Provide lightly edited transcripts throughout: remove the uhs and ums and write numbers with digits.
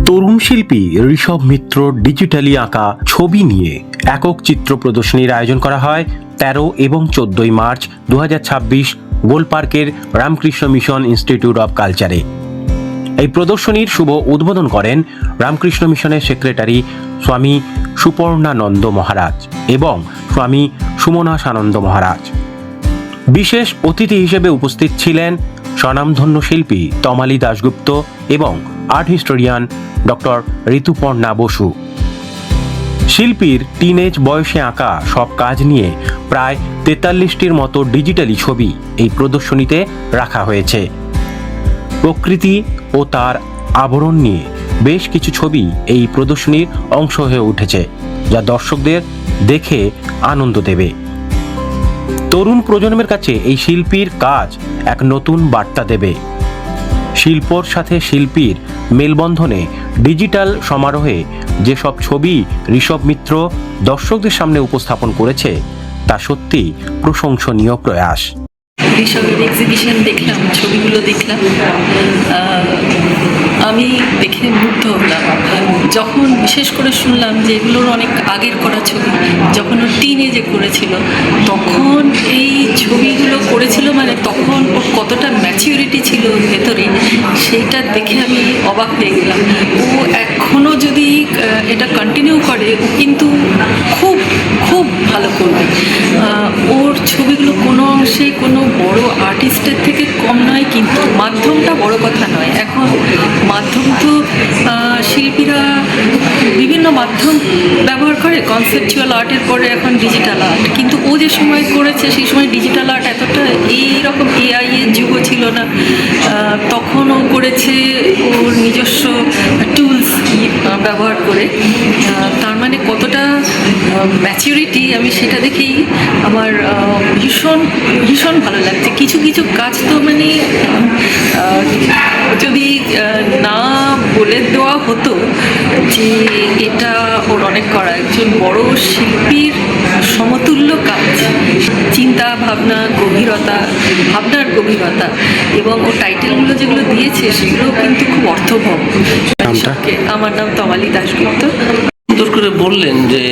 তরুণ শিল্পী ঋষভ মিত্র ডিজিটালি আঁকা ছবি নিয়ে একক চিত্র প্রদর্শনীর আয়োজন করা হয় 13 এবং 14 মার্চ 2026 গোলপার্কের রামকৃষ্ণ মিশন ইনস্টিটিউট অব কালচারে। এই প্রদর্শনীর শুভ উদ্বোধন করেন রামকৃষ্ণ মিশনের সেক্রেটারি স্বামী সুপর্ণানন্দ মহারাজ এবং স্বামী সুমনাসানন্দ মহারাজ। বিশেষ অতিথি হিসেবে উপস্থিত ছিলেন স্বনামধন্য শিল্পী তমালী দাশগুপ্ত এবং art historian doctor Rituparna Basu. শিল্পীর টিনেজ বয়সে আঁকা সব কাজ নিয়ে প্রায় 43টির মতো ডিজিটালি ছবি এই প্রদর্শনীতে রাখা হয়েছে। প্রকৃতি ও তার আবরণ নিয়ে বেশ কিছু ছবি এই প্রদর্শনীর অংশ হয়ে উঠেছে, যা দর্শকদের দেখে আনন্দ দেবে। তরুণ প্রজন্মের কাছে এই শিল্পীর কাজ এক নতুন বার্তা দেবে। শিল্পর সাথে শিল্পীর মেলবন্ধনে ডিজিটাল সমারোহে যেসব ছবি ঋষভ মিত্র দর্শকদের সামনে উপস্থাপন করেছে তা সত্যি প্রশংসনীয় প্রয়াস। ঋষভের এক্সিবিশন দেখলাম, ছবিগুলো দেখলাম, আমি দেখে মুগ্ধ হলাম। যখন বিশেষ করে শুনলাম যে এগুলোর অনেক আগের করা ছবি, যখন ও টিনেজে করেছিল তখন এই ছবিগুলো করেছিল, মানে তখন ওর কতটা ম্যাচিউরিটি ছিল ওর ভেতরে, সেইটা দেখে আমি অবাক হয়ে গেলাম। ও এখনও যদি এটা কন্টিনিউ করে ও কিন্তু খুব খুব ভালো করবে। ওর ছবিগুলো কোনো অংশে কোনো বড় আর্টিস্টের থেকে কম নয়, কিন্তু মাধ্যমটা বড় কথা নয়। এখন মাধ্যম তো শিল্পীরা বিভিন্ন মাধ্যম ব্যবহার করে, কনসেপচুয়াল আর্টের পরে এখন ডিজিটাল আর্ট, কিন্তু ও যে সময় করেছে সেই সময় ডিজিটাল আর্ট এতটা এইরকম এআই এর যুগও ছিল না। তখন ও করেছে ওর নিজস্ব টুলস ব্যবহার করে। তার মানে কতটা ম্যাচিউরিটি, আমি সেটা দেখেই আমার ভীষণ ভীষণ ভালো লাগছে। কিছু কিছু কাজ তো মানে যদি না বলে দেওয়া হতো যে এটা ওর অনেক করা, একজন বড় শিল্পীর সমতুল্য কাজ, চিন্তা ভাবনা, গভীরতা, ভাবনার গভীরতা, এবং ও টাইটেলগুলো যেগুলো দিয়েছে সেগুলো কিন্তু খুব অর্থবহ। আমার নাম তমালী দাশগুপ্ত। সুন্দর করে বললেন যে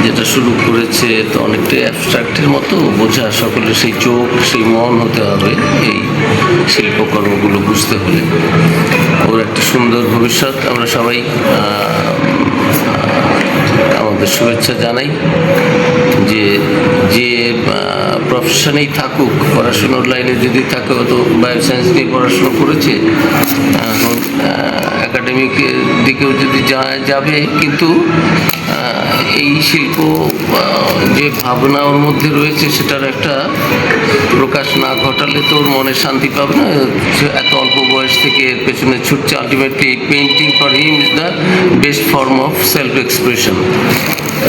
যেটা শুরু করেছে তো অনেকটাই অ্যাবস্ট্রাক্টের মতো বোঝা, সকলে সেই চোখ সেই মন হতে হবে এই শিল্পকর্মগুলো বুঝতে হলে। ওর একটা সুন্দর ভবিষ্যৎ আমরা সবাই আমাদের শুভেচ্ছা জানাই। যে যে প্রফেশনেই থাকুক, পড়াশুনোর লাইনে যদি থাকে, ও তো বায়োসায়েন্স নিয়ে পড়াশুনো করেছে, এখন একাডেমিক দিকেও যদি যাবে, কিন্তু এই শিল্প যে ভাবনা ওর মধ্যে রয়েছে সেটার একটা প্রকাশ না ঘটালে তো ওর মনে শান্তি পাবে না। এত অল্প বয়স থেকে এর পেছনে ছুটছে। Ultimately painting for him is the best form of self expression.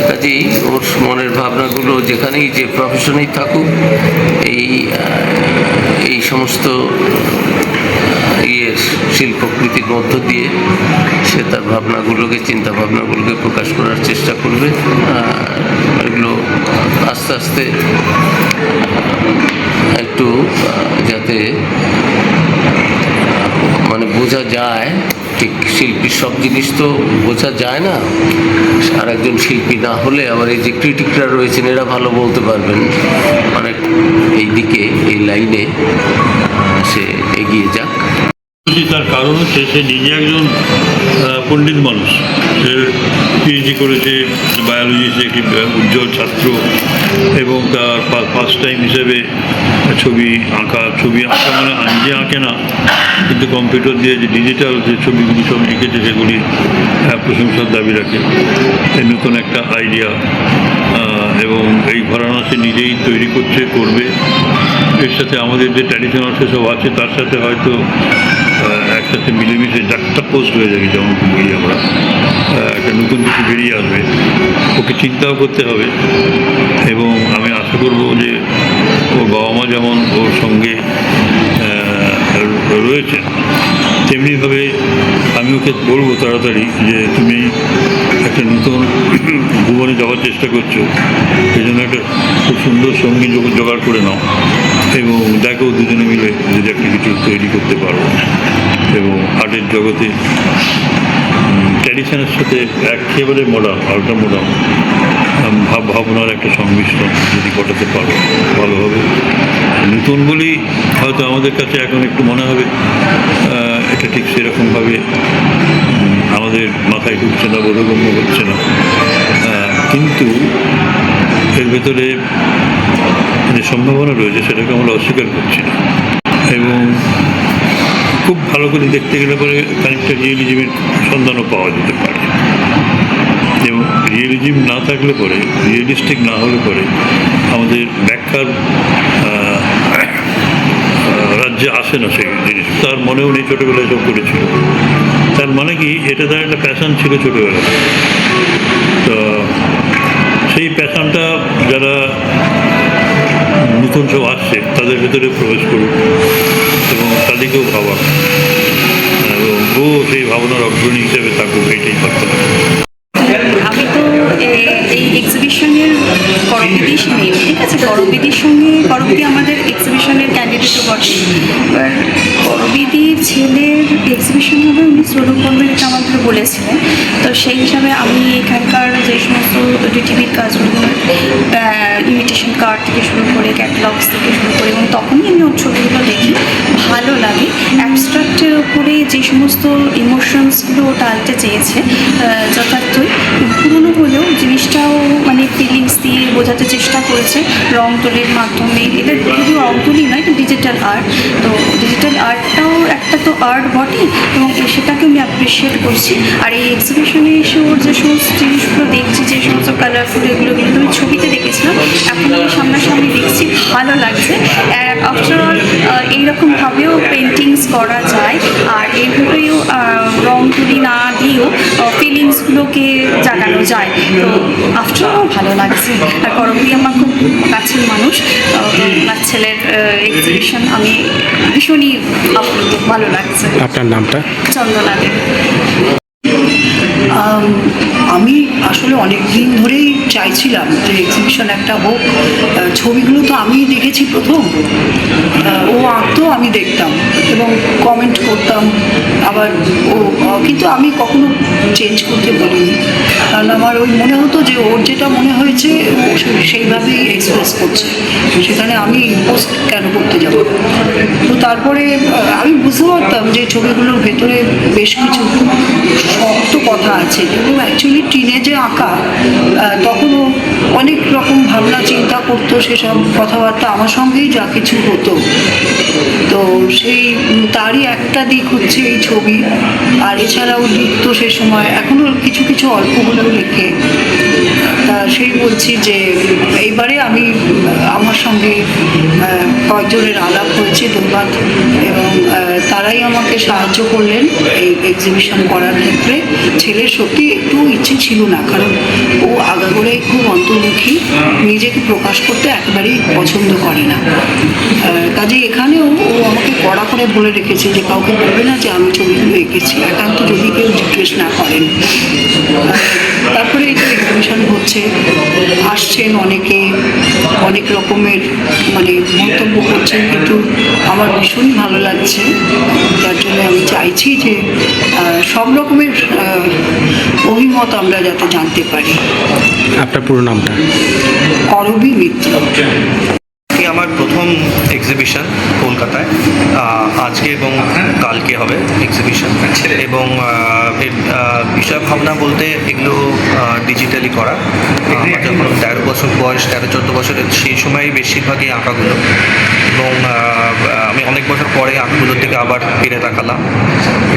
কাজেই ওর মনের ভাবনাগুলো যেখানেই যে প্রফেশনেই থাকুক, এই সমস্ত শিল্পকৃতির মধ্য দিয়ে সে তার ভাবনাগুলোকে, চিন্তা ভাবনাগুলোকে প্রকাশ করার চেষ্টা করবে। এগুলো আস্তে আস্তে একটু যাতে মানে বোঝা যায়, ঠিক শিল্পীর সব জিনিস তো বোঝা যায় না। আর একজন শিল্পী না হলে আবার এই যে ক্রিটিকরা রয়েছেন এরা ভালো বলতে পারবেন, অনেক এই দিকে এই লাইনে সে এগিয়ে যাক। তার কারণ হচ্ছে সে নিজে একজন পণ্ডিত মানুষ, সে পিএইচডি করেছে বায়োলজিতে, একটি উজ্জ্বল ছাত্র, এবং তার ফার্স্ট টাইম হিসেবে ছবি আঁকা মানে নিজে আঁকে না, কিন্তু কম্পিউটার দিয়ে যে ডিজিটাল যে ছবিগুলি সব লিখেছে সেগুলি প্রশংসার দাবি রাখে। এই নতুন একটা আইডিয়া, এবং এই ঘরানা সে নিজেই তৈরি করবে। এর সাথে আমাদের যে ট্র্যাডিশনাল সেসব আছে তার সাথে হয়তো একসাথে মিলেমিশে ডাক্তার পোস্ট হয়ে যাবে, যেমন বলি আমরা, একটা নতুন কিছু বেরিয়ে আসবে। ওকে চিন্তাও করতে হবে, এবং আমি আশা করবো যে ওর বাবা মা যেমন ওর সঙ্গে রয়েছেন, তেমনিভাবে আমি ওকে বলবো তাড়াতাড়ি যে তুমি একটা নতুন ভুবনে যাওয়ার চেষ্টা করছো, সেই জন্য একটা খুব সুন্দর সঙ্গী জোগাড় করে নাও, এবং দেখো দুজনে মিলে যদি একটা কিছু তৈরি করতে পারো। এবং আর্টের জগতে ট্র্যাডিশনের সাথে একেবারে মডার্ন, আল্ট্রা মডার্ন ভাবনার একটা সংমিশ্রণ যদি ঘটাতে পারো ভালো হবে। নতুন বলেই হয়তো আমাদের কাছে এখন একটু মনে হবে এটা ঠিক সেরকমভাবে আমাদের মাথায় ঢুকছে না, বোধগম্য হচ্ছে না, কিন্তু এর ভেতরে যে সম্ভাবনা রয়েছে সেটাকে আমরা অস্বীকার করছি না। এবং খুব ভালো করে দেখতে গেলে পরে খানিকটা রিয়েলিজমের সন্ধানও পাওয়া যেতে পারে। এবং রিয়েলিজম না থাকলে পরে, রিয়েলিস্টিক না হলে পরে আমাদের ব্যাখ্যার রাজ্যে আসে না সেই জিনিস। তার মনেও নেই ছোটোবেলায় সব করেছিল, তার মানে কি এটা তার একটা প্যাশন ছিল ছোটোবেলায়। তো সেই প্যাশনটা যারা নতুন সব আসছে তাদের ভেতরে প্রবেশ করুক এবং তাদেরকেও ভাবা, এবং ও সেই ভাবনার অগ্রণী হিসেবে থাকুক, এটাই করতে হবে। আমি তো এই এক্সিবিশনের করবিদির মেয়ে, ঠিক আছে, করবিদি আমাদের এক্সিবিশনের ক্যান্ডিডেটও বটে। এবার করবিদির ছেলের এক্সিবিশন হবে, উনি সোলো করবেন এটা আমাদের বলেছিলেন। তো সেই হিসাবে আমি এখানকার যে সমস্ত ডিটিভির কাজগুলো, ইমিটেশন কার্ড থেকে শুরু করে ক্যাটালগস থেকে শুরু করে, এবং তখনই আমি ওর ছবিগুলো দেখি, ভালো লাগে। অ্যাবস্ট্রাক্টের ওপরে যে সমস্ত ইমোশনসগুলো টানতে চেয়েছে যথার্থই, পুরনো হলেও জিনিসটাও মানে ফিলিংস দিয়ে বোঝাতে চেষ্টা করেছে রং তুলির মাধ্যমে। এটা শুধু রং তুলি নয়, এটা ডিজিটাল আর্ট। তো ডিজিটাল আর্টটাও একটা তো আর্ট বটে, এবং সেটাকে আমি অ্যাপ্রিসিয়েট করছি। আর এই এক্সিবিশনে এসে ওর যে সমস্ত জিনিসগুলো দেখছি, যে সমস্ত কালারফুল, এগুলো কিন্তু আমি ছবিতে দেখেছিলাম, এখন আমি সামনাসামনি দেখছি, ভালো লাগছে। আফটার অল এইরকমভাবেও পেন্টিংস করা যায়, আর এইভাবেও রং তুলি না দিয়েও ফিলিংসগুলোকে জাগানো যায়। তো আফটার অল ভালো লাগছে। আর করবি আমার খুব কাছের মানুষ, আমার ছেলের এক্সিবিশন আমি ভীষণই আপ্লুত, ভালো লাগছে। আপনার নামটা? চন্দনা দেব। আমি আসলে অনেক দিন ধরেই চাইছিলাম যে এক্সিবিশন একটা হোক। ছবিগুলো তো আমি দেখেছি প্রথম, ও আঁকতো, আমি দেখতাম এবং কমেন্ট করতাম, আবার কিন্তু আমি কখনো চেঞ্জ করতে বলিনি, কারণ আমার ওই মনে হতো যে ওর যেটা মনে হয়েছে সেইভাবেই এক্সপ্রেস করছে, সেখানে আমি ইম্পোজ কেন করতে যাব। তো তারপরে আমি বুঝতে পারতাম যে ছবিগুলোর ভেতরে বেশ কিছু শক্ত কথা আছে, এবং অ্যাকচুয়ালি টিনেজে আঁকা, তখনও অনেক রকম ভাবনা চিন্তা করতো, সেসব কথাবার্তা আমার সঙ্গেই যা কিছু হতো। তো সেই তারই একটা দিক হচ্ছে এই ছবি। আর এছাড়াও লিখতো সে সময়, এখনও কিছু কিছু অল্প হলেও লেখে। তা সেই বলছি যে এইবারে আমি আমার সঙ্গে কয়েকজনের আলাপ হয়েছে দুবার, এবং তারাই আমাকে সাহায্য করলেন এই এক্সিবিশন করার ক্ষেত্রে। ছেলের সত্যি একটু ইচ্ছে ছিল না, কারণ ও আগাগোড়াই খুব অন্তর্মুখী, নিজেকে প্রকাশ করতে একেবারেই পছন্দ করে না। কাজে এখানেও ও আমাকে কড়া করে বলে রেখেছে যে কাউকে বলবে না যে আমি ছবিগুলো এঁকেছি, একান্ত যদি কেউ জিজ্ঞেস না করেন। তারপরে এই যে এক্সিবিশন হচ্ছে, আসছেন অনেকে, অনেক রকমের মানে মন্তব্য করছেন, কিন্তু আমার ভীষণই ভালো লাগছে। যার জন্য আমি চাইছি যে সব রকমের অভিমত আমরা যাতে জানতে পারি। আপনার পুরো নামটা? করবি মিত্র। আমার প্রথম এক্সিবিশন কলকাতায়, আজকে এবং কালকে হবে এক্সিবিশন। এবং এর বিষয় ভাবনা বলতে এগুলো ডিজিটালি করা। আমার যখন 13 বছর বয়স, 13-14 বছরের, সেই সময় বেশিরভাগই আঁকাগুলো, এবং আমি অনেক বছর পরে আঁকাগুলোর থেকে আবার ফিরে তাকালাম,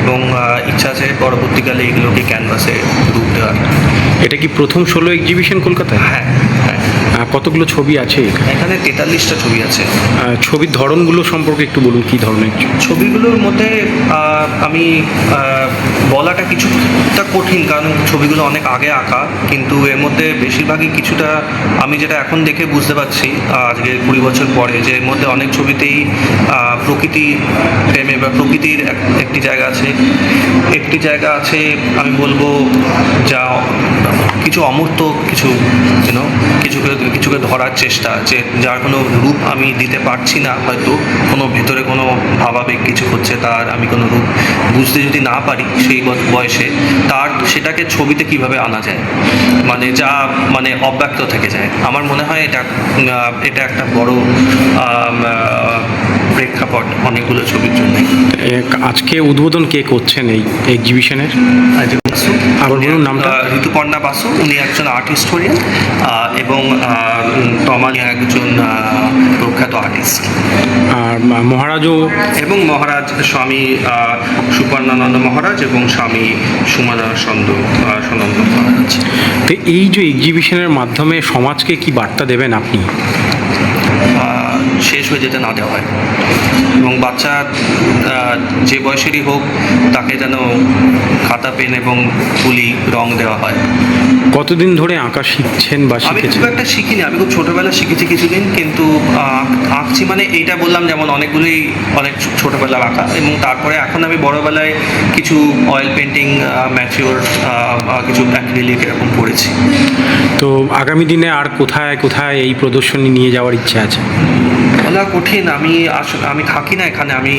এবং ইচ্ছা আছে পরবর্তীকালে এগুলোকে ক্যানভাসে রূপ দেওয়ার। এটা কি প্রথম 16 এক্সিবিশন কলকাতায়? হ্যাঁ হ্যাঁ, কতগুলো ছবি আছে এখানে 43টা ছবি আছে। ছবির ধরনগুলো সম্পর্কে একটু বলুন, কী ধরনের ছবিগুলোর মধ্যে আমি বলাটা কিছুটা কঠিন, কারণ ছবিগুলো অনেক আগে আঁকা, কিন্তু এর মধ্যে বেশিরভাগই কিছুটা আমি যেটা এখন দেখে বুঝতে পারছি আজকে 20 বছর পরে, যে এর মধ্যে অনেক ছবিতেই প্রকৃতি প্রেমে বা প্রকৃতির একটি জায়গা আছে আমি বলবো, যা কিছু অমূর্ত, কিছুকে ধরার চেষ্টা, যে যার কোনো রূপ আমি দিতে পারছি না, হয়তো কোনো ভেতরে কোনো ভাবাবেগ কিছু হচ্ছে, তার আমি কোনো রূপ বুঝতে যদি না পারি সেই বয়সে, সেটাকে ছবিতে কিভাবে আনা যায়, মানে যা মানে অব্যক্ত থেকে যায়। আমার মনে হয় এটা একটা বড় প্রেক্ষাপট অনেকগুলো ছবির জন্য। আজকে উদ্বোধন কে করছেন এই এক্সিবিশনের? আবার বলুন নামটা। ঋতুপর্ণা বাসু, উনি একজন আর্ট হিস্টোরিয়ান, এবং তমালি একজন প্রখ্যাত আর্টিস্ট। আর মহারাজও, এবং মহারাজ স্বামী সুপর্ণানন্দ মহারাজ এবং স্বামী সনন্দ মহারাজ। তো এই যে এক্সিবিশনের মাধ্যমে সমাজকে কি বার্তা দেবেন আপনি? শেষ হয়ে যেতে না দেওয়া হয়, এবং বাচ্চা যে বয়সেরই হোক তাকে যেন খাতা পেন এবং তুলি রং দেওয়া হয়। কতদিন ধরে আঁকা শিখছেন বা আমি শিখেছেন? খুব একটা শিখিনি, আমি খুব ছোটোবেলা শিখেছি কিছুদিন, কিন্তু আঁকছি মানে এইটা বললাম যেমন অনেক ছোটোবেলার আঁকা, এবং তারপরে এখন আমি বড়োবেলায় কিছু অয়েল পেন্টিং, ম্যাচিওর কিছু অ্যাক্রিলিক এরকম করেছি। তো আগামী দিনে আর কোথায় কোথায় এই প্রদর্শনী নিয়ে যাওয়ার ইচ্ছে আছে? বলা কঠিন, আমি থাকি না এখানে, আমি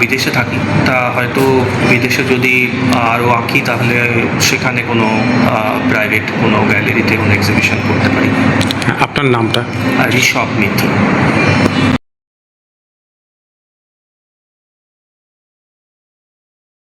বিদেশে থাকি। তা হয়তো বিদেশে যদি আরও আঁকি তাহলে সেখানে কোনো প্রাইভেট কোনো গ্যালারিতে কোনো এক্সিবিশন করতে পারি। আপনার নামটা? ঋষভ মিত্র।